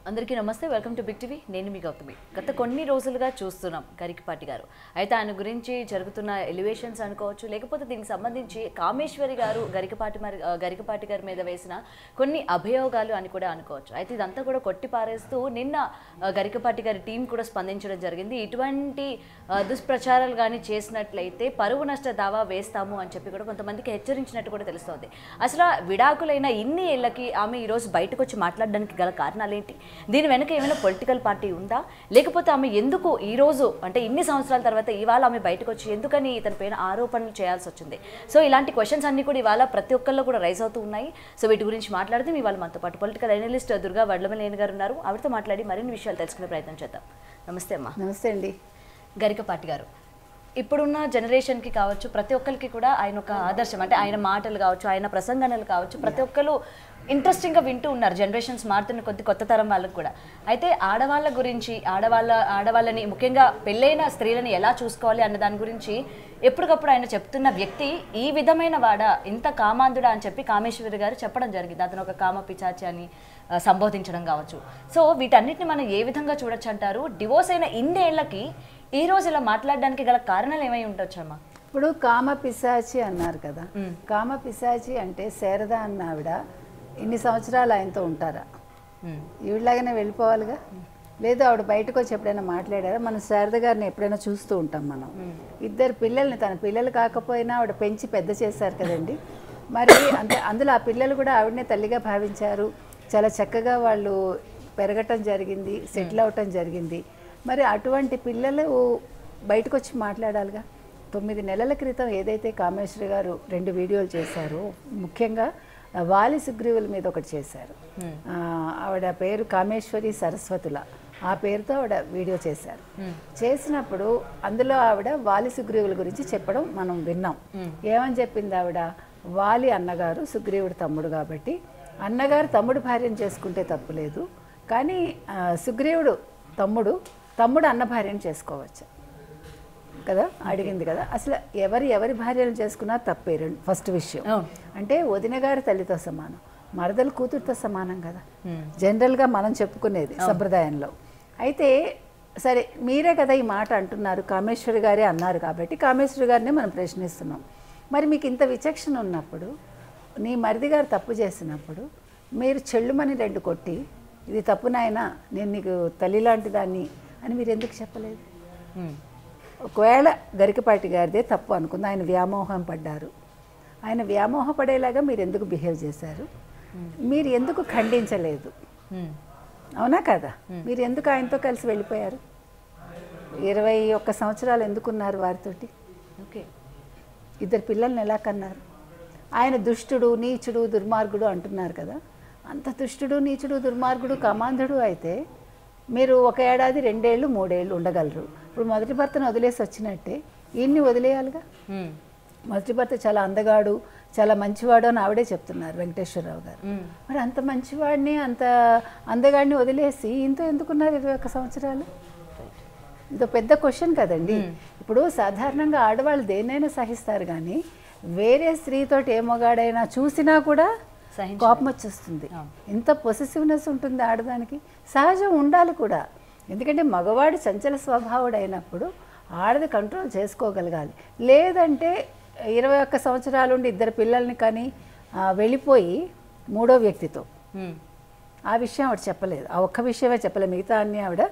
అందరికీ నమస్తే, welcome to big TV. నేను మీ గౌతమి. గత కొన్ని రోజులుగా చూస్తున్నాం గరికపాటి గారు. అయితే ఆయన గురించి జరుగుతున్న ఎలివేషన్స్ అనుకోవచ్చు, లేకపోతే దీనికి సంబంధించి కామేశ్వరి గారు గరికపాటి గారి మీద వేసిన కొన్ని అభియోగాలు అని కూడా అనుకోవచ్చు. అయితే ఇదంతా కూడా కొట్టిపారేస్తూ నిన్న గరికపాటి గారి టీం కూడా స్పందించడం జరిగింది. ఇటువంటి దుష్ప్రచారాలు కానీ చేసినట్లయితే పరువు నష్ట దావా వేస్తాము అని చెప్పి కూడా కొంతమందికి హెచ్చరించినట్టు కూడా తెలుస్తోంది. అసలు విడాకులైన ఇన్ని ఏళ్ళకి ఆమె ఈరోజు బయటకు వచ్చి మాట్లాడడానికి గల కారణాలు ఏంటి? దీని వెనక ఏమైనా పొలిటికల్ పార్టీ ఉందా, లేకపోతే ఆమె ఎందుకు ఈరోజు అంటే ఇన్ని సంవత్సరాల తర్వాత ఇవాళ ఆమె బయటకు వచ్చి ఎందుకని ఇతని పైన ఆరోపణలు చేయాల్సి వచ్చింది? సో ఇలాంటి క్వశ్చన్స్ అన్ని కూడా ఇవాళ ప్రతి ఒక్కళ్ళు కూడా రైజ్ అవుతూ ఉన్నాయి. సో వీటి గురించి మాట్లాడితే ఇవాళ మనతో పాటు పొలిటికల్ అనలిస్ట్ దుర్గా వడ్లమనేని గారు ఉన్నారు. ఆవిడతో మాట్లాడి మరిన్ని విషయాలు తెలుసుకునే ప్రయత్నం చేద్దాం. నమస్తే అమ్మా. నమస్తే అండి. గరికపాటి గారు, ఇప్పుడున్న జనరేషన్కి కావచ్చు, ప్రతి ఒక్కరికి కూడా ఆయన ఒక ఆదర్శం. అంటే ఆయన మాటలు కావచ్చు, ఆయన ప్రసంగనలు కావచ్చు, ప్రతి ఒక్కరు ఇంట్రెస్టింగ్గా వింటూ ఉన్నారు. జనరేషన్స్ మారుతున్న కొత్త తరం వాళ్ళకు కూడా. అయితే ఆడవాళ్ళ గురించి, ఆడవాళ్ళని ముఖ్యంగా పెళ్ళైన స్త్రీలని ఎలా చూసుకోవాలి అన్న దాని గురించి ఎప్పటికప్పుడు ఆయన చెప్తున్న వ్యక్తి ఈ విధమైన వాడా, ఇంత కామాంధుడా అని చెప్పి కామేశ్వరి గారు చెప్పడం జరిగింది. అతను ఒక కామ పిచాచి అని సంబోధించడం కావచ్చు. సో వీటన్నిటిని మనం ఏ విధంగా చూడొచ్చు అంటారు? డివోర్స్ అయిన ఇన్నేళ్లకి ఈ రోజు ఇలా మాట్లాడడానికి గల కారణాలు ఏమై ఉండొచ్చమ్మా? ఇప్పుడు కామ పిశాచి అన్నారు కదా. కామ పిశాచి అంటే శారద అన్న ఆవిడ ఇన్ని సంవత్సరాలు ఆయనతో ఉంటారా? ఈవిడలాగానే వెళ్ళిపోవాలిగా. లేదు ఆవిడ బయటకు వచ్చి ఎప్పుడైనా మాట్లాడారా? మనం శారద గారిని ఎప్పుడైనా చూస్తూ ఉంటాం. మనం ఇద్దరు పిల్లల్ని, తన పిల్లలు కాకపోయినా ఆవిడ పెంచి పెద్ద చేశారు కదండి. మరి అందులో ఆ పిల్లలు కూడా ఆవిడనే తల్లిగా భావించారు. చాలా చక్కగా వాళ్ళు పెరగటం జరిగింది, సెటిల్ అవటం జరిగింది. మరి అటువంటి పిల్లలు బయటకు వచ్చి మాట్లాడాలిగా. 9 నెలల క్రితం ఏదైతే కామేశ్వరి గారు 2 వీడియోలు చేశారో, ముఖ్యంగా వాలి సుగ్రీవుల మీద ఒకటి చేశారు. ఆవిడ పేరు కామేశ్వరి సరస్వతుల, ఆ పేరుతో ఆవిడ వీడియో చేశారు. చేసినప్పుడు అందులో ఆవిడ వాలి సుగ్రీవుల గురించి చెప్పడం మనం విన్నాం. ఏమని చెప్పింది ఆవిడ? వాలి అన్నగారు సుగ్రీవుడు తమ్ముడు కాబట్టి అన్నగారు తమ్ముడు భార్యను చేసుకుంటే తప్పులేదు, కానీ సుగ్రీవుడు తమ్ముడు అన్న భార్యను చేసుకోవచ్చు కదా అడిగింది కదా. అసలు ఎవరి భార్యను చేసుకున్నా తప్పే. ఫస్ట్ విషయం అంటే వదిన గారి తల్లితో సమానం, మరదలు కూతురుతో సమానం కదా జనరల్గా మనం చెప్పుకునేది సంప్రదాయంలో. అయితే సరే, మీరే కదా ఈ మాట అంటున్నారు, కామేశ్వరి గారే అన్నారు కాబట్టి కామేశ్వరి గారినే మనం ప్రశ్నిస్తున్నాం. మరి మీకు ఇంత విచక్షణ ఉన్నప్పుడు, నీ మరిది గారు తప్పు చేసినప్పుడు మీరు చెల్లుమని 2 కొట్టి, ఇది తప్పు నాయనా, నేను నీకు తల్లి లాంటి దాన్ని అని మీరు ఎందుకు చెప్పలేదు? ఒకవేళ గరికపాటి గారిదే తప్పు అనుకుంది, ఆయన వ్యామోహం పడ్డారు, ఆయన వ్యామోహపడేలాగా మీరు ఎందుకు బిహేవ్ చేశారు? మీరు ఎందుకు ఖండించలేదు? అవునా కదా? మీరు ఎందుకు ఆయనతో కలిసి వెళ్ళిపోయారు? 21 సంవత్సరాలు ఎందుకున్నారు వారితోటి? ఓకే, 2 పిల్లల్ని ఎలా కన్నారు? ఆయన దుష్టుడు, నీచుడు, దుర్మార్గుడు అంటున్నారు కదా. అంత దుష్టుడు, నీచుడు, దుర్మార్గుడు, కమాంధుడు అయితే మీరు 1 ఏడాది, 2 ఏళ్ళు, 3 ఏళ్ళు ఉండగలరు. ఇప్పుడు మొదటి భర్తను వదిలేసి వచ్చినట్టే ఈయన్ని వదిలేయాలిగా. మొదటి భర్త చాలా అందగాడు, చాలా మంచివాడు అని ఆవిడే చెప్తున్నారు, వెంకటేశ్వరరావు గారు. మరి అంత మంచివాడిని, అంత అందగాడిని వదిలేసి ఇంత ఎందుకున్నారు 21 సంవత్సరాలు? ఇదో పెద్ద క్వశ్చన్ కదండి. ఇప్పుడు సాధారణంగా ఆడవాళ్ళు దేన్నైనా సహిస్తారు, కానీ వేరే స్త్రీతోటి ఏ మగాడైనా చూసినా కూడా కోపం వచ్చేస్తుంది. ఇంత పొసెసివ్నెస్ ఉంటుంది ఆడదానికి. సహజం ఉండాలి కూడా, ఎందుకంటే మగవాడు చంచల స్వభావుడు అయినప్పుడు ఆడది కంట్రోల్ చేసుకోగలగాలి. లేదంటే 21 సంవత్సరాలు ఉండి 2 పిల్లల్ని కానీ వెళ్ళిపోయి 3వ వ్యక్తితో, ఆ విషయం ఆవిడ చెప్పలేదు. ఆ ఒక్క విషయమే చెప్పలేదు, మిగతా అన్నీ ఆవిడ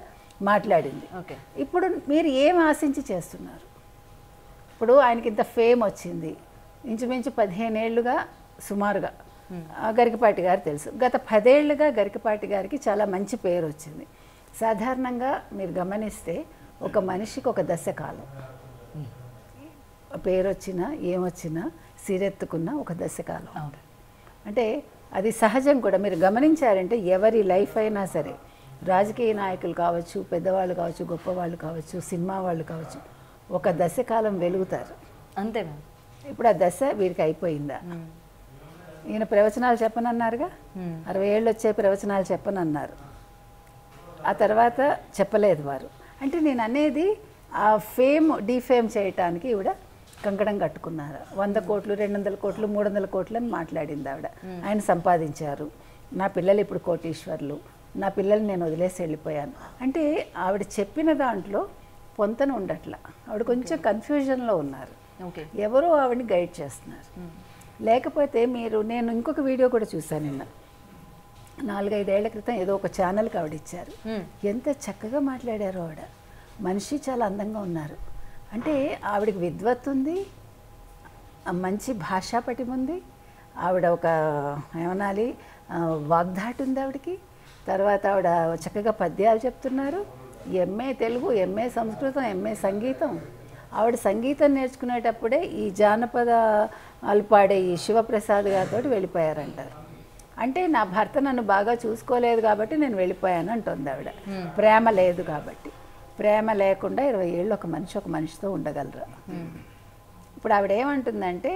మాట్లాడింది. ఇప్పుడు మీరు ఏం ఆశించి చేస్తున్నారు? ఇప్పుడు ఆయనకి ఇంత ఫేమ్ వచ్చింది, ఇంచుమించు 15 ఏళ్ళుగా సుమారుగా గరికపాటి గారు తెలుసు. గత 10 ఏళ్ళుగా గరికపాటి గారికి చాలా మంచి పేరు వచ్చింది. సాధారణంగా మీరు గమనిస్తే ఒక మనిషికి ఒక దశ కాలం, పేరు వచ్చినా ఏమొచ్చినా సిరెత్తుకున్న ఒక దశ కాలం. అంటే అది సహజం కూడా. మీరు గమనించారంటే ఎవరి లైఫ్ అయినా సరే, రాజకీయ నాయకులు కావచ్చు, పెద్దవాళ్ళు కావచ్చు, గొప్పవాళ్ళు కావచ్చు, సినిమా వాళ్ళు కావచ్చు, ఒక దశ కాలం వెలుగుతారు అంతే. ఇప్పుడు ఆ దశ వీరికి అయిపోయిందా? ఈయన ప్రవచనాలు చెప్పనన్నారుగా, 60 ఏళ్ళు వచ్చే ప్రవచనాలు చెప్పనన్నారు. ఆ తర్వాత చెప్పలేదు వారు. అంటే నేను అనేది ఆ ఫేమ్ డీఫేమ్ చేయటానికి ఈవిడ కంకణం కట్టుకున్నారు. 100 కోట్లు, 200 కోట్లు, 300 కోట్లు అని మాట్లాడింది ఆవిడ. ఆయన సంపాదించారు, నా పిల్లలు ఇప్పుడు కోటీశ్వర్లు, నా పిల్లల్ని నేను వదిలేసి వెళ్ళిపోయాను అంటే ఆవిడ చెప్పిన దాంట్లో పొంతన ఉండట్లా. ఆవిడ కొంచెం కన్ఫ్యూజన్లో ఉన్నారు. ఎవరో ఆవిడని గైడ్ చేస్తున్నారు. లేకపోతే నేను ఇంకొక వీడియో కూడా చూశాను నిన్న, 4-5 ఏళ్ల క్రితం ఏదో ఒక ఛానల్కి ఆవిడ ఇచ్చారు. ఎంత చక్కగా మాట్లాడారో ఆవిడ. మనిషి చాలా అందంగా ఉన్నారు. అంటే ఆవిడకి విద్వత్తు ఉంది, మంచి భాషా పటిమ ఉంది, ఆవిడ ఒక ఏమనాలి వాగ్దాటి ఉంది ఆవిడకి. తర్వాత ఆవిడ చక్కగా పద్యాలు చెప్తున్నారు. ఎంఏ తెలుగు, ఎంఏ సంస్కృతం, ఎంఏ సంగీతం. ఆవిడ సంగీతం నేర్చుకునేటప్పుడే ఈ జానపదాలు పాడే ఈ శివప్రసాద్ గారితో వెళ్ళిపోయారంటారు. అంటే నా భర్త నన్ను బాగా చూసుకోలేదు కాబట్టి నేను వెళ్ళిపోయాను అంటుంది ఆవిడ. ప్రేమ లేదు కాబట్టి. ప్రేమ లేకుండా 20 ఏళ్ళు ఒక మనిషితో ఉండగలరా? ఇప్పుడు ఆవిడ ఏమంటుందంటే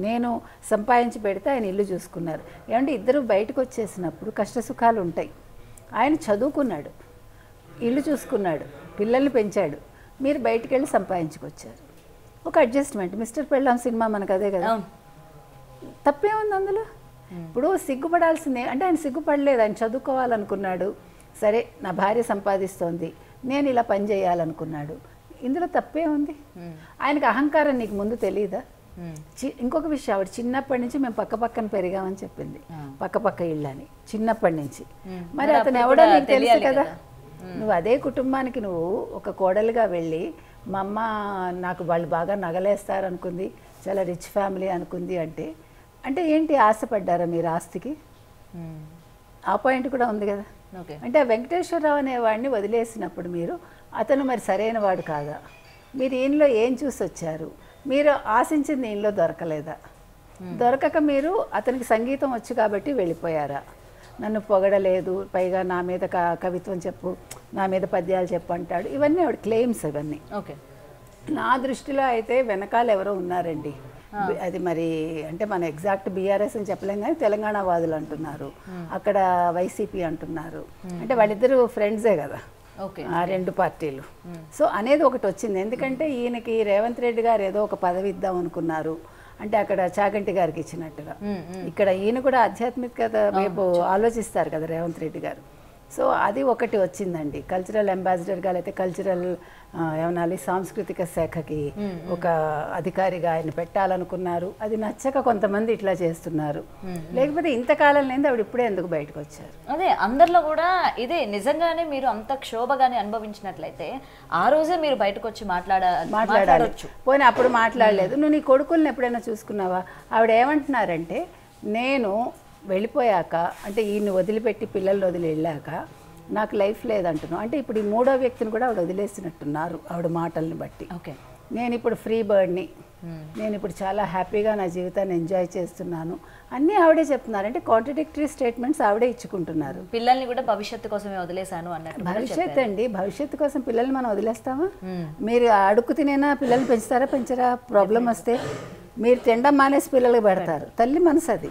నేను సంపాదించి పెడితే ఆయన ఇల్లు చూసుకున్నారు. ఏమంటే ఇద్దరు బయటకు వచ్చేసినప్పుడు కష్టసుఖాలు ఉంటాయి. ఆయన చదువుకున్నాడు, ఇల్లు చూసుకున్నాడు, పిల్లల్ని పెంచాడు. మీరు బయటికి వెళ్ళి సంపాదించుకొచ్చారు. ఒక అడ్జస్ట్మెంట్. మిస్టర్ పెళ్ళాం సినిమా మనకు అదే కదా. తప్పేముంది అందులో? ఇప్పుడు సిగ్గుపడాల్సిందే. అంటే ఆయన సిగ్గుపడలేదు, ఆయన చదువుకోవాలనుకున్నాడు. సరే నా భార్య సంపాదిస్తోంది, నేను ఇలా పని చేయాలనుకున్నాడు. ఇందులో తప్పే ఉంది? ఆయనకు అహంకారం నీకు ముందు తెలియదా? ఇంకొక విషయం, ఆవిడ చిన్నప్పటి నుంచి మేము పక్కన పెరిగామని చెప్పింది. పక్క ఇళ్ళని చిన్నప్పటి నుంచి. మరి అతను ఎవడో నీకు తెలుసు కదా. నువ్వు అదే కుటుంబానికి నువ్వు ఒక కోడలుగా వెళ్ళి మా అమ్మ నాకు వాళ్ళు బాగా నగలేస్తారు అనుకుంది, చాలా రిచ్ ఫ్యామిలీ అనుకుంది అంటే ఏంటి ఆశపడ్డారా మీరు ఆస్తికి? ఆ పాయింట్ కూడా ఉంది కదా. అంటే ఆ వెంకటేశ్వరరావు అనేవాడిని వదిలేసినప్పుడు మీరు అతను మరి సరైన వాడు కాదా? మీరు ఈయనలో ఏం చూసి వచ్చారు? మీరు ఆశించింది ఈయనలో దొరకలేదా? దొరకక మీరు అతనికి సంగీతం వచ్చు కాబట్టి వెళ్ళిపోయారా? నన్ను పొగడలేదు, పైగా నా మీద కవిత్వం చెప్పు, నా మీద పద్యాలు చెప్పు అంటాడు. ఇవన్నీ ఆవిడ క్లెయిమ్స్. ఇవన్నీ నా దృష్టిలో అయితే వెనకాల ఎవరో ఉన్నారండి. అది మరి అంటే మన ఎగ్జాక్ట్ బీఆర్ఎస్ అని చెప్పలేం కానీ తెలంగాణ వాదులు అంటున్నారు, అక్కడ వైసీపీ అంటున్నారు. అంటే వాళ్ళిద్దరూ ఫ్రెండ్సే కదా ఆ రెండు పార్టీలు. సో అనేది ఒకటి వచ్చింది. ఎందుకంటే ఈయనకి రేవంత్ రెడ్డి గారు ఏదో ఒక పదవి ఇద్దాం అనుకున్నారు. అంటే అక్కడ చాగంటి గారికి ఇచ్చినట్టుగా ఇక్కడ ఈయన కూడా ఆధ్యాత్మికత వైపు ఆలోచిస్తారు కదా రేవంత్ రెడ్డి గారు. సో అది ఒకటి వచ్చిందండి. కల్చరల్ అంబాసిడర్గా అయితే కల్చరల్ ఏమనాలి సాంస్కృతిక శాఖకి ఒక అధికారిగా ఆయన పెట్టాలనుకున్నారు. అది నచ్చక కొంతమంది ఇట్లా చేస్తున్నారు. లేకపోతే ఇంతకాలం లేదు ఆవిడ ఇప్పుడే ఎందుకు బయటకు వచ్చారు? అదే అందరిలో కూడా ఇదే. నిజంగానే మీరు అంత క్షోభగానే అనుభవించినట్లయితే ఆ రోజే మీరు బయటకు వచ్చి మాట్లాడవచ్చు. పోనీ అప్పుడు మాట్లాడలేదు. నువ్వు నీ కొడుకుల్ని ఎప్పుడైనా చూసుకున్నావా? ఆవిడ ఏమంటున్నారంటే నేను వెళ్ళిపోయాక అంటే ఈయన్ని వదిలిపెట్టి పిల్లల్ని వదిలి వెళ్ళాక నాకు లైఫ్ లేదంటున్నావు. అంటే ఇప్పుడు ఈ మూడో వ్యక్తిని కూడా ఆవిడ వదిలేసినట్టున్నారు ఆవిడ మాటల్ని బట్టి. నేను ఇప్పుడు ఫ్రీ బర్డ్ని, నేను ఇప్పుడు చాలా హ్యాపీగా నా జీవితాన్ని ఎంజాయ్ చేస్తున్నాను అన్నీ ఆవిడే చెప్తున్నారు. అంటే కాంట్రడిక్టరీ స్టేట్మెంట్స్ ఆవిడే ఇచ్చుకుంటున్నారు. పిల్లల్ని కూడా భవిష్యత్తు కోసమే వదిలేశాను అన్నట్టు. భవిష్యత్తు అండి, భవిష్యత్తు కోసం పిల్లల్ని మనం వదిలేస్తామా? మీరు అడుక్కు తినేనా పిల్లల్ని పెంచుతారా పెంచరా? ప్రాబ్లం వస్తే మీరు తినడం మానేసి పిల్లలకి పెడతారు. తల్లి మనసు అది.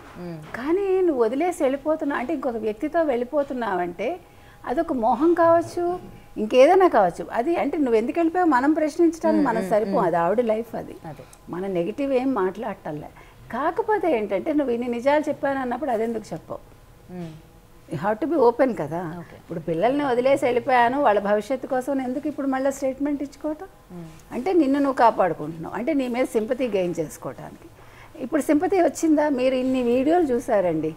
కానీ నువ్వు వదిలేసి వెళ్ళిపోతున్నావు అంటే ఇంకొక వ్యక్తితో వెళ్ళిపోతున్నావంటే అదొక మోహం కావచ్చు, ఇంకేదైనా కావచ్చు. అది అంటే నువ్వు ఎందుకు వెళ్ళిపోయావు మనం ప్రశ్నించడానికి మనం సరిపో. అది ఆవిడ లైఫ్. అది మన నెగిటివ్ ఏం మాట్లాడటంలే. కాకపోతే ఏంటంటే నువ్వు ఇన్ని నిజాలు చెప్పాను అన్నప్పుడు అదెందుకు చెప్పవు? You have to be open కదా. ఇప్పుడు పిల్లల్ని వదిలేసి వెళ్ళిపోయాను వాళ్ళ భవిష్యత్తు కోసం ఎందుకు ఇప్పుడు మళ్ళీ స్టేట్మెంట్ ఇచ్చుకోవటం? అంటే నిన్ను నువ్వు కాపాడుకుంటున్నావు, అంటే నీ మీద సింపతి గెయిన్ చేసుకోవడానికి. ఇప్పుడు సింపతి వచ్చిందా? మీరు ఇన్ని వీడియోలు చూసారండి,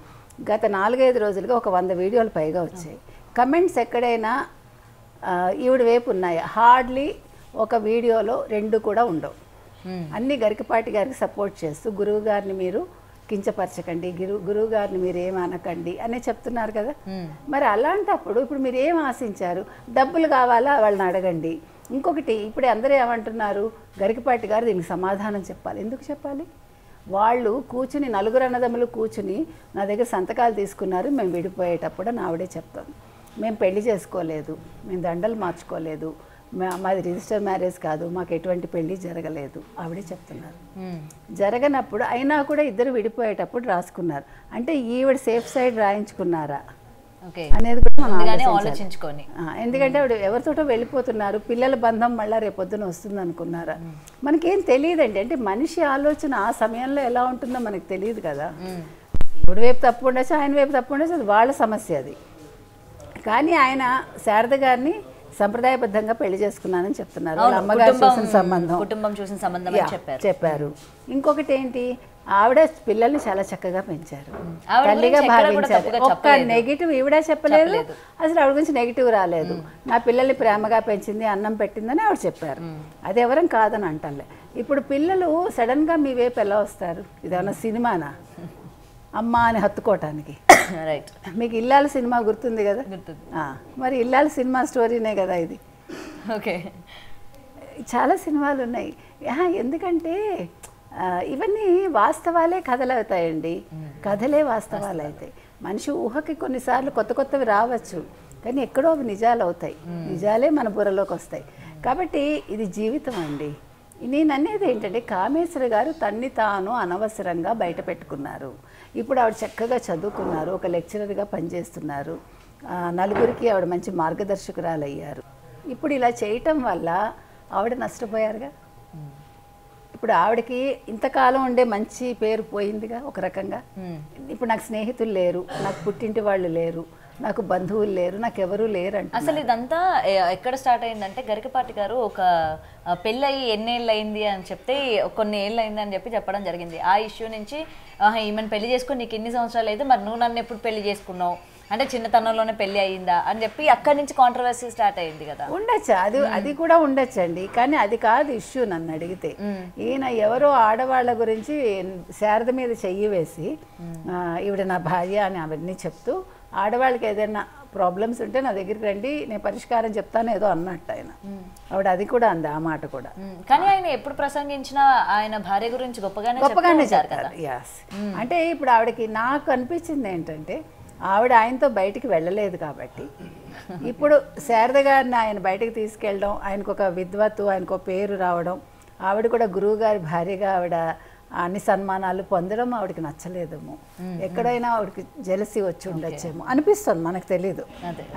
గత 4-5 రోజులుగా ఒక 100 వీడియోలు పైగా వచ్చాయి. కమెంట్స్ ఎక్కడైనా ఈవిడ వైపు ఉన్నాయా? హార్డ్లీ ఒక వీడియోలో 2 కూడా ఉండవు. అన్నీ గరికపాటి గారికి సపోర్ట్ చేస్తూ గురువు గారిని మీరు కించపరచకండి, గురువు గారిని మీరు ఏం అనకండి అనే చెప్తున్నారు కదా. మరి అలాంటప్పుడు ఇప్పుడు మీరు ఏం ఆశించారు? డబ్బులు కావాలా వాళ్ళని అడగండి. ఇంకొకటి ఇప్పుడు అందరూ ఏమంటున్నారు, గరికపాటి గారు దీనికి సమాధానం చెప్పాలి. ఎందుకు చెప్పాలి? వాళ్ళు కూర్చుని 4 అన్నదమ్ములు కూర్చుని నా దగ్గర సంతకాలు తీసుకున్నారు మేము విడిపోయేటప్పుడు అని ఆవిడే చెప్తాను. మేము పెళ్లి చేసుకోలేదు, మేము దండలు మార్చుకోలేదు, మాది రిజిస్టర్ మ్యారేజ్ కాదు, మాకు ఎటువంటి పెళ్లి జరగలేదు ఆవిడే చెప్తున్నారు. జరగనప్పుడు అయినా కూడా ఇద్దరు విడిపోయేటప్పుడు రాసుకున్నారు. అంటే ఈవిడ సేఫ్ సైడ్ రాయించుకున్నారా అనేది కూడా మనం ఆలోచించుకొని. ఎందుకంటే ఆవిడ ఎవరితోటో వెళ్ళిపోతున్నారు, పిల్లల బంధం మళ్ళీ రేపొద్దున వస్తుంది అనుకున్నారా? మనకేం తెలియదండి. అంటే మనిషి ఆలోచన ఆ సమయంలో ఎలా ఉంటుందో మనకు తెలియదు కదా. ఇప్పుడు వైపు తప్పు ఉండొచ్చు, ఆయన వైపు తప్పు ఉండొచ్చు, అది వాళ్ళ సమస్య అది. కానీ ఆయన శారద గారిని సంప్రదాయబద్ధంగా పెళ్లి చేసుకున్నానని చెప్తున్నారు. వాళ్ళ అమ్మగారు చూసిన సంబంధం, కుటుంబం చూసిన సంబంధం చెప్పారు. ఇంకొకటి ఏంటి, ఆవిడ పిల్లల్ని చాలా చక్కగా పెంచారు, తల్లిగా భావించారు. ఒక్క నెగిటివ్ ఈవిడ చెప్పలేదు, అసలు ఆవిడ గురించి నెగిటివ్ రాలేదు. నా పిల్లల్ని ప్రేమగా పెంచింది, అన్నం పెట్టిందని ఆవిడ చెప్పారు. అది ఎవరం కాదని అంటలే. ఇప్పుడు పిల్లలు సడన్గా మీ వైపు ఎలా వస్తారు? ఇదేమన్నా సినిమానా అమ్మ అని హత్తుకోవటానికి? రైట్. మీకు ఇల్లాల సినిమా గుర్తుంది కదా, మరి ఇల్లాల సినిమా స్టోరీనే కదా ఇది. ఓకే, చాలా సినిమాలు ఉన్నాయి. ఎందుకంటే ఇవన్నీ వాస్తవాలే కథలు అవుతాయండి, కథలే వాస్తవాలు అవుతాయి. మనిషి ఊహకి కొన్నిసార్లు కొత్త కొత్తవి రావచ్చు, కానీ ఎక్కడో అవి నిజాలు అవుతాయి, నిజాలే మన బుర్రలోకి వస్తాయి. కాబట్టి ఇది జీవితం అండి. నేను అనేది ఏంటంటే, కామేశ్వర గారు తన్ని తాను అనవసరంగా బయట పెట్టుకున్నారు. ఇప్పుడు ఆవిడ చక్కగా చదువుకున్నారు, ఒక లెక్చరర్గా పనిచేస్తున్నారు, నలుగురికి ఆవిడ మంచి మార్గదర్శకురాలు అయ్యారు. ఇప్పుడు ఇలా చేయటం వల్ల ఆవిడ నష్టపోయారుగా. ఇప్పుడు ఆవిడకి ఇంతకాలం ఉండే మంచి పేరు పోయిందిగా ఒక రకంగా. ఇప్పుడు నాకు స్నేహితులు లేరు, నాకు పుట్టింటి వాళ్ళు లేరు, నాకు బంధువులు లేరు, నాకు ఎవరూ లేరు అంటే. అసలు ఇదంతా ఎక్కడ స్టార్ట్ అయిందంటే, గరికపాటి గారు ఒక పెళ్ళయి ఎన్నేళ్ళు అయింది అని చెప్తే కొన్ని ఏళ్ళు అయింది అని చెప్పడం జరిగింది. ఆ ఇష్యూ నుంచి ఈమెను పెళ్లి చేసుకుని నీకు ఎన్ని సంవత్సరాలు అయితే, మరి నువ్వు నన్ను ఎప్పుడు పెళ్లి చేసుకున్నావు అంటే చిన్నతనంలోనే పెళ్లి అయ్యిందా అని చెప్పి అక్కడి నుంచి కాంట్రవర్సీ స్టార్ట్ అయింది కదా. ఉండొచ్చు, అది కూడా ఉండొచ్చండి. కానీ అది కాదు ఇష్యూ. నన్ను అడిగితే ఈయన ఎవరో ఆడవాళ్ళ గురించి శారద మీద చెయ్యి వేసి ఈవిడ నా భార్య అని అవన్నీ చెప్తూ, ఆడవాళ్ళకి ఏదైనా ప్రాబ్లమ్స్ ఉంటే నా దగ్గరికి రండి, నేను పరిష్కారం చెప్తాను ఏదో అన్నట్టు ఆయన. ఆవిడ అది కూడా అంది, ఆ మాట కూడా. కానీ ఆయన ఎప్పుడు ప్రసంగించినా ఆయన భార్య గురించి గొప్పగానే చెప్తారు. యాస్. అంటే ఇప్పుడు ఆవిడకి నాకు అనిపించింది ఏంటంటే, ఆవిడ ఆయనతో బయటికి వెళ్ళలేదు కాబట్టి ఇప్పుడు శారద గారిని ఆయన బయటకు తీసుకెళ్ళడం, ఆయనకు ఒక విద్వత్తు, ఆయనకు ఒక పేరు రావడం, ఆవిడ కూడా గురువు గారి భార్యగా ఆవిడ అన్ని సన్మానాలు పొందడం ఆవిడకి నచ్చలేదేమో, ఎక్కడైనా ఆవిడకి జెలసీ వచ్చి ఉండొచ్చేమో అనిపిస్తుంది, మనకు తెలీదు.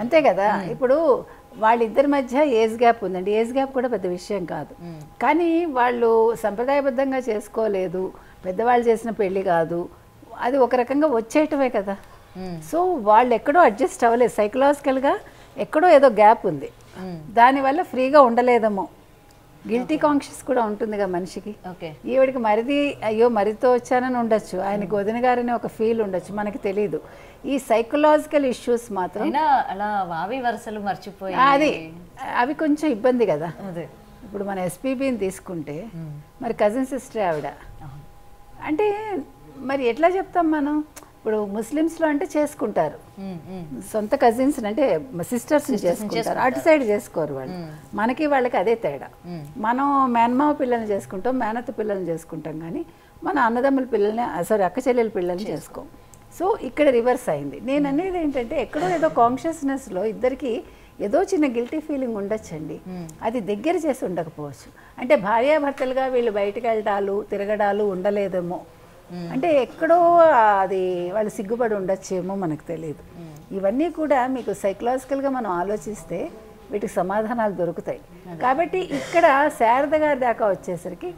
అంతే కదా. ఇప్పుడు వాళ్ళిద్దరి మధ్య ఏజ్ గ్యాప్ ఉందండి. ఏజ్ గ్యాప్ కూడా పెద్ద విషయం కాదు, కానీ వాళ్ళు సంప్రదాయబద్ధంగా చేసుకోలేదు, పెద్దవాళ్ళు చేసిన పెళ్లి కాదు, అది ఒక రకంగా వచ్చేయటమే కదా. సో వాళ్ళు ఎక్కడో అడ్జస్ట్ అవ్వలేదు, సైకలాజికల్గా ఎక్కడో ఏదో గ్యాప్ ఉంది, దానివల్ల ఫ్రీగా ఉండలేదేమో. గిల్టీ కాన్షియస్ కూడా ఉంటుందిగా మనిషికి. ఈవిడికి మరిది అయ్యో మరితో వచ్చానని ఉండొచ్చు, ఆయనకి వదిన గారని ఒక ఫీల్ ఉండొచ్చు, మనకి తెలీదు. ఈ సైకలాజికల్ ఇష్యూస్ మాత్రం అలా వావి వరుసలు మర్చిపోయి అవి కొంచెం ఇబ్బంది కదా. ఇప్పుడు మన ఎస్పీబీని తీసుకుంటే మరి కజిన్ సిస్టర్ ఆవిడ అంటే మరి ఎట్లా చెప్తాం మనం? ఇప్పుడు ముస్లిమ్స్లో అంటే చేసుకుంటారు, సొంత కజిన్స్ అంటే సిస్టర్స్ని చేసుకుంటారు, అటు సైడ్ చేసుకోరు వాళ్ళు. మనకి వాళ్ళకి అదే తేడా. మనం మేనమామ పిల్లల్ని చేసుకుంటాం, మేనత్త పిల్లల్ని చేసుకుంటాం, కానీ మన అన్నదమ్ముల పిల్లల్ని అక్క చెల్లెల పిల్లల్ని చేసుకోం. సో ఇక్కడ రివర్స్ అయింది. నేను అనేది ఏంటంటే, ఎక్కడో ఏదో కాన్షియస్నెస్లో ఇద్దరికి ఏదో చిన్న గిల్టీ ఫీలింగ్ ఉండొచ్చండి, అది దగ్గర చేసి ఉండకపోవచ్చు. అంటే భార్యాభర్తలుగా వీళ్ళు బయటకు వెళ్ళడాలు తిరగడాలు ఉండలేదేమో, అంటే ఎక్కడో అది వాళ్ళు సిగ్గుపడి ఉండొచ్చేమో, మనకు తెలియదు. ఇవన్నీ కూడా మీకు సైకలాజికల్గా మనం ఆలోచిస్తే వీటికి సమాధానాలు దొరుకుతాయి. కాబట్టి ఇక్కడ శారద గారి దాకా వచ్చేసరికి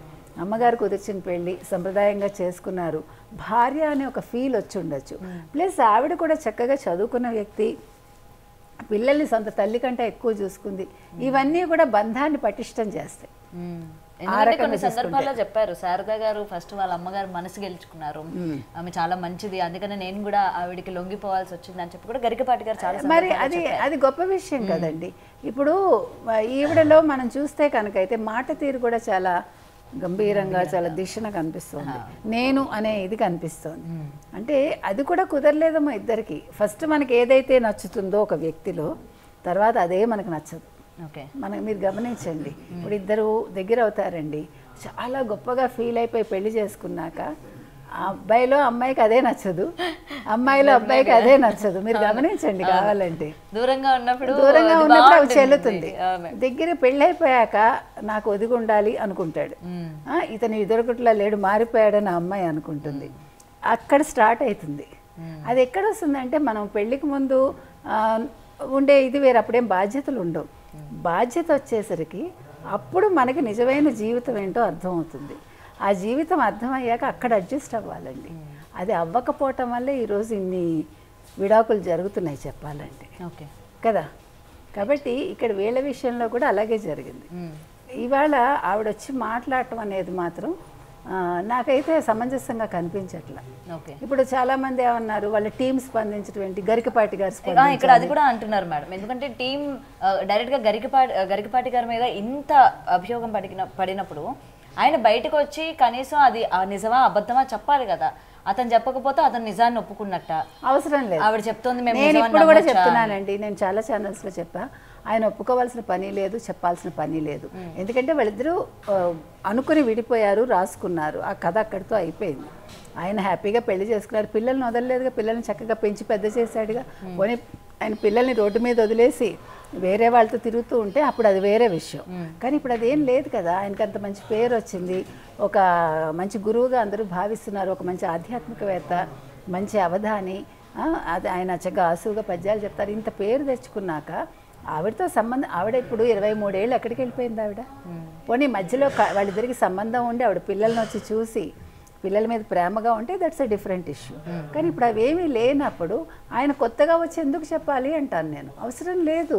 అమ్మగారు కుదిర్చిన పెళ్ళి సంప్రదాయంగా చేసుకున్నారు, భార్య అనే ఒక ఫీల్ వచ్చి ఉండొచ్చు. ప్లస్ ఆవిడ కూడా చక్కగా చదువుకున్న వ్యక్తి, పిల్లల్ని సొంత తల్లి కంటే ఎక్కువ చూసుకుంది. ఇవన్నీ కూడా బంధాన్ని పటిష్టం చేస్తాయి. కొన్ని సందర్భాల్లో చెప్పారు శారదా గారు ఫస్ట్ వాళ్ళ అమ్మగారు మనసు గెలుచుకున్నారు, ఆమె చాలా మంచిది, అందుకనే నేను కూడా ఆవిడికి లొంగిపోవాల్సి వచ్చింది అని చెప్పి కూడా గరికపాటి గారు చాలా. మరి అది గొప్ప విషయం కదండి. ఇప్పుడు ఈవిడలో మనం చూస్తే కనుక అయితే మాట తీరు కూడా చాలా గంభీరంగా, చాలా దిశగా కనిపిస్తుంది, నేను అనే ఇది కనిపిస్తుంది. అంటే అది కూడా కుదరలేదేమో ఇద్దరికి. ఫస్ట్ మనకి ఏదైతే నచ్చుతుందో ఒక వ్యక్తిలో, తర్వాత అదే మనకు నచ్చదు. మీరు గమనించండి, ఇప్పుడు ఇద్దరు దగ్గర అవుతారండి, చాలా గొప్పగా ఫీల్ అయిపోయి పెళ్లి చేసుకున్నాక ఆ అబ్బాయిలో అమ్మాయికి అదే నచ్చదు, అమ్మాయిలో అబ్బాయికి అదే నచ్చదు. మీరు గమనించండి, కావాలంటే దూరంగా ఉన్నప్పుడు అవి చెల్లుతుంది. దగ్గర పెళ్ళి అయిపోయాక నాకు ఒదిగి ఉండాలి అనుకుంటాడు, ఇతను ఇద్దరుకుట్లా లేడు మారిపోయాడని ఆ అమ్మాయి అనుకుంటుంది. అక్కడ స్టార్ట్ అవుతుంది. అది ఎక్కడ వస్తుందంటే, మనం పెళ్ళికి ముందు ఉండే ఇది వేరు, అప్పుడేం బాధ్యతలు ఉండవు. బాధ్యత వచ్చేసరికి అప్పుడు మనకి నిజమైన జీవితం ఏంటో అర్థమవుతుంది. ఆ జీవితం అర్థమయ్యాక అక్కడ అడ్జస్ట్ అవ్వాలండి. అది అవ్వకపోవటం వల్లే ఈరోజు ఇన్ని విడాకులు జరుగుతున్నాయి చెప్పాలంటే. ఓకే కదా, కాబట్టి ఇక్కడ వీళ్ళ విషయంలో కూడా అలాగే జరిగింది. ఇవాళ ఆవిడ వచ్చి మాట్లాడటం అనేది మాత్రం నాకైతే సమంజసంగా కనిపించట్లా. ఇప్పుడు చాలా మంది ఏమన్నారు, వాళ్ళ టీం స్పందించినటువంటి గరికపాటి గారు ఇక్కడ అది కూడా అంటున్నారు మేడం. ఎందుకంటే టీం డైరెక్ట్ గా గరికపాటి గారి మీద ఇంత అభియోగం పడినప్పుడు ఆయన బయటకు వచ్చి కనీసం అది నిజమా అబద్ధమా చెప్పాలి కదా. అతను చెప్పకపోతే అతను నిజాన్ని ఒప్పుకున్నట్ట. అవసరం లేదు, ఆవిడ చెప్తోంది. నేను ఇప్పుడు కూడా చెప్తున్నానండి, నేను చాలా ఛానల్స్లో చెప్పా, ఆయన ఒప్పుకోవాల్సిన పని లేదు, చెప్పాల్సిన పని లేదు. ఎందుకంటే వాళ్ళిద్దరూ అనుకుని విడిపోయారు, రాసుకున్నారు, ఆ కథ అక్కడితో అయిపోయింది. ఆయన హ్యాపీగా పెళ్లి చేసుకున్నారు, పిల్లల్ని వదలలేదుగా, పిల్లల్ని చక్కగా పెంచి పెద్ద చేశాడుగా. పోనీ ఆయన పిల్లల్ని రోడ్డు మీద వదిలేసి వేరే వాళ్ళతో తిరుగుతూ ఉంటే అప్పుడు అది వేరే విషయం. కానీ ఇప్పుడు అదేం లేదు కదా. ఆయనకి అంత మంచి పేరు వచ్చింది, ఒక మంచి గురువుగా అందరూ భావిస్తున్నారు, ఒక మంచి ఆధ్యాత్మికవేత్త, మంచి అవధాని, అది ఆయన చక్కగా ఆసుగా పద్యాలు చెప్తారు. ఇంత పేరు తెచ్చుకున్నాక ఆవిడతో సంబంధం, ఆవిడ ఇప్పుడు 23 ఏళ్ళు ఎక్కడికి వెళ్ళిపోయింది ఆవిడ. పోనీ మధ్యలో వాళ్ళిద్దరికి సంబంధం ఉండి ఆవిడ పిల్లల్ని వచ్చి చూసి పిల్లల మీద ప్రేమగా ఉంటే దట్స్ ఎ డిఫరెంట్ ఇష్యూ. కానీ ఇప్పుడు అవేమీ లేనప్పుడు ఆయన కొత్తగా వచ్చి ఎందుకు చెప్పాలి అంటాను నేను. అవసరం లేదు.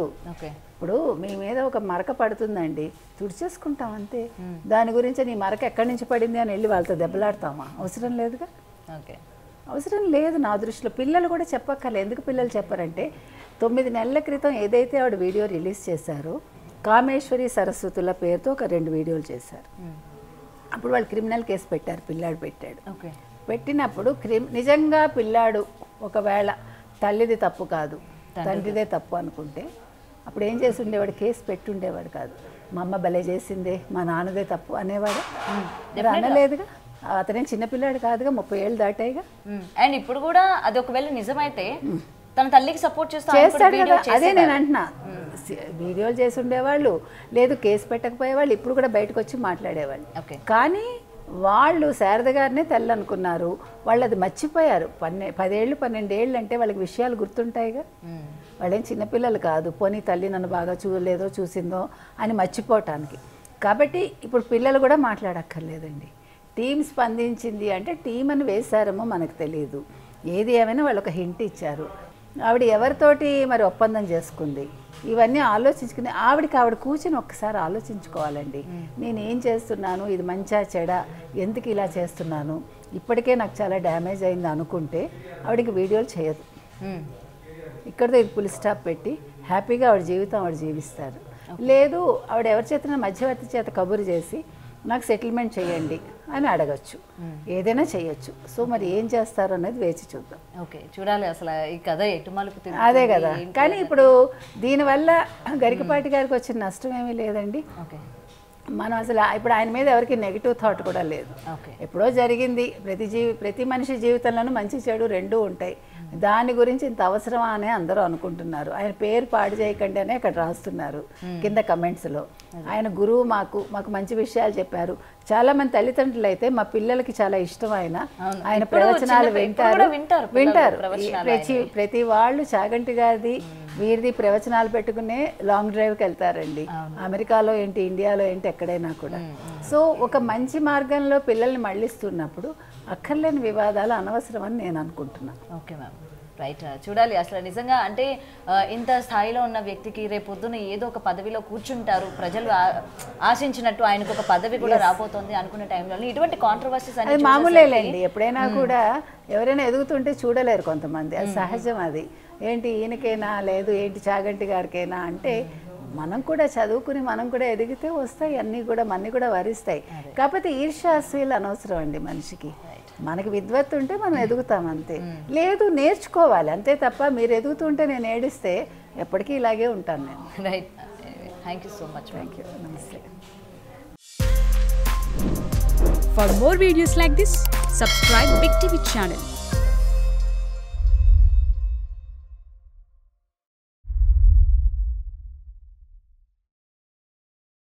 ఇప్పుడు మీ మీద ఒక మరక పడుతుందండి, తుడిచేసుకుంటాం అంతే. దాని గురించి నీ మరక ఎక్కడి నుంచి పడింది అని వెళ్ళి వాళ్ళతో దెబ్బలాడతామా? అవసరం లేదుగా. అవసరం లేదు నా దృష్టిలో. పిల్లలు కూడా చెప్పక్కర్లేదు. ఎందుకు పిల్లలు చెప్పారంటే 9 నెలల క్రితం ఏదైతే ఆవిడ వీడియో రిలీజ్ చేశారో, కామేశ్వరి సరస్వతుల పేరుతో ఒక 2 వీడియోలు చేశారు. అప్పుడు వాళ్ళు క్రిమినల్ కేసు పెట్టారు, పిల్లాడు పెట్టాడు. పెట్టినప్పుడు నిజంగా పిల్లాడు ఒకవేళ తల్లిది తప్పు కాదు, తండ్రిదే తప్పు అనుకుంటే అప్పుడు ఏం చేసి ఉండేవాడు? కేసు పెట్టుండేవాడు కాదు. మా అమ్మ భలే చేసిందే, మా నాన్నదే తప్పు అనేవాడు. అనలేదుగా. అతనేం చిన్నపిల్లాడు కాదుగా, 30 ఏళ్ళు దాటాయిగా. అండ్ ఇప్పుడు కూడా అది ఒకవేళ నిజమైతే తన తల్లికి సపోర్ట్ చేస్తాడు కదా. అదే నేను అంటున్నా, వీడియోలు చేసి ఉండేవాళ్ళు, లేదు కేసు పెట్టకపోయేవాళ్ళు, ఇప్పుడు కూడా బయటకు వచ్చి మాట్లాడేవాళ్ళు. కానీ వాళ్ళు శారద గారినే తల్లి అనుకున్నారు, వాళ్ళు అది మర్చిపోయారు. 10 ఏళ్ళు 12 ఏళ్ళు అంటే వాళ్ళకి విషయాలు గుర్తుంటాయిగా. వాళ్ళేం చిన్నపిల్లలు కాదు, పోనీ తల్లి నన్ను బాగా చూడలేదో చూసిందో అని మర్చిపోవటానికి. కాబట్టి ఇప్పుడు పిల్లలు కూడా మాట్లాడక్కర్లేదండి. టీం స్పందించింది అంటే టీం అని వేశారేమో మనకు తెలియదు. ఏది ఏమైనా వాళ్ళు ఒక హింట్ ఇచ్చారు. ఆవిడ ఎవరితోటి మరి ఒప్పందం చేసుకుంది, ఇవన్నీ ఆలోచించుకుని ఆవిడ కూర్చొని ఒక్కసారి ఆలోచించుకోవాలండి. నేను ఏం చేస్తున్నాను, ఇది మంచా చెడా, ఎందుకు ఇలా చేస్తున్నాను, ఇప్పటికే నాకు చాలా డ్యామేజ్ అయింది అనుకుంటే ఆవిడకి వీడియోలు చేయదు. ఇక్కడితో ఇది ఫుల్ స్టాప్ పెట్టి హ్యాపీగా ఆవిడ జీవితం ఆవిడ జీవిస్తారు. లేదు ఆవిడ ఎవరి చేతన మధ్యవర్తి చేత కబురు చేసి నాకు సెటిల్మెంట్ చేయండి అని అడగచ్చు, ఏదైనా చేయొచ్చు. సో మరి ఏం చేస్తారు అనేది వేచి చూద్దాం. ఓకే, చూడాలి అసలు ఈ కథ ఎటు మలుపు. అదే కదా. కానీ ఇప్పుడు దీనివల్ల గరికపాటి గారికి వచ్చిన నష్టం ఏమీ లేదండి. మనం అసలు ఇప్పుడు ఆయన మీద ఎవరికి నెగిటివ్ థాట్ కూడా లేదు. ఎప్పుడో జరిగింది. ప్రతి మనిషి జీవితంలోనూ మంచి చెడు రెండూ ఉంటాయి. దాని గురించి ఇంత అవసరమా అని అందరూ అనుకుంటున్నారు. ఆయన పేరు పాడు చేయకండి అనే ఇక్కడ రాస్తున్నారు కింద కమెంట్స్లో. ఆయన గురువు, మాకు మంచి విషయాలు చెప్పారు. చాలా మంది తల్లిదండ్రులు అయితే మా పిల్లలకి చాలా ఇష్టం ఆయన ప్రవచనాలు వింటారు. ప్రతి వాళ్ళు చాగంటి గారిది వీరిది ప్రవచనాలు పెట్టుకునే లాంగ్ డ్రైవ్కి వెళ్తారండి. అమెరికాలో ఏంటి, ఇండియాలో ఏంటి, ఎక్కడైనా కూడా. సో ఒక మంచి మార్గంలో పిల్లల్ని మళ్ళిస్తున్నప్పుడు అక్కర్లేని వివాదాలు అనవసరం అని నేను అనుకుంటున్నాను. Okay ma'am, right. చూడాలి అసలు నిజంగా అంటే ఇంత స్థాయిలో ఉన్న వ్యక్తికి రేపు పొద్దున ఏదో ఒక పదవిలో కూర్చుంటారు, ప్రజలు ఆశించినట్టు ఆయనకు ఒక పదవి కూడా రాబోతోంది అనుకునే టైంలో ఇటువంటి కాంట్రవర్సీస్ అనేది మామూలేలేండి. ఎప్పుడైనా కూడా ఎవరైనా ఎదుగుతుంటే చూడలేరు కొంతమంది, అది సహజం. అది ఏంటి ఈయనకైనా, లేదు ఏంటి చాగంటి గారికైనా అంటే మనం కూడా చదువుకుని మనం కూడా ఎదిగితే వస్తాయి, అన్నీ కూడా మన్ని కూడా వరిస్తాయి. కాకపోతే ఈర్ష్యాశీలు అనవసరం అండి మనిషికి. మనకి విద్వత్తు ఉంటే మనం ఎదుగుతాం అంతే. లేదు నేర్చుకోవాలి అంతే తప్ప మీరు ఎదుగుతుంటే నేను ఏడిస్తే ఎప్పటికీ ఇలాగే ఉంటాను నేను. Right, thank you so much. Thank you, నమస్తే. For more videos like this, subscribe Big TV channel.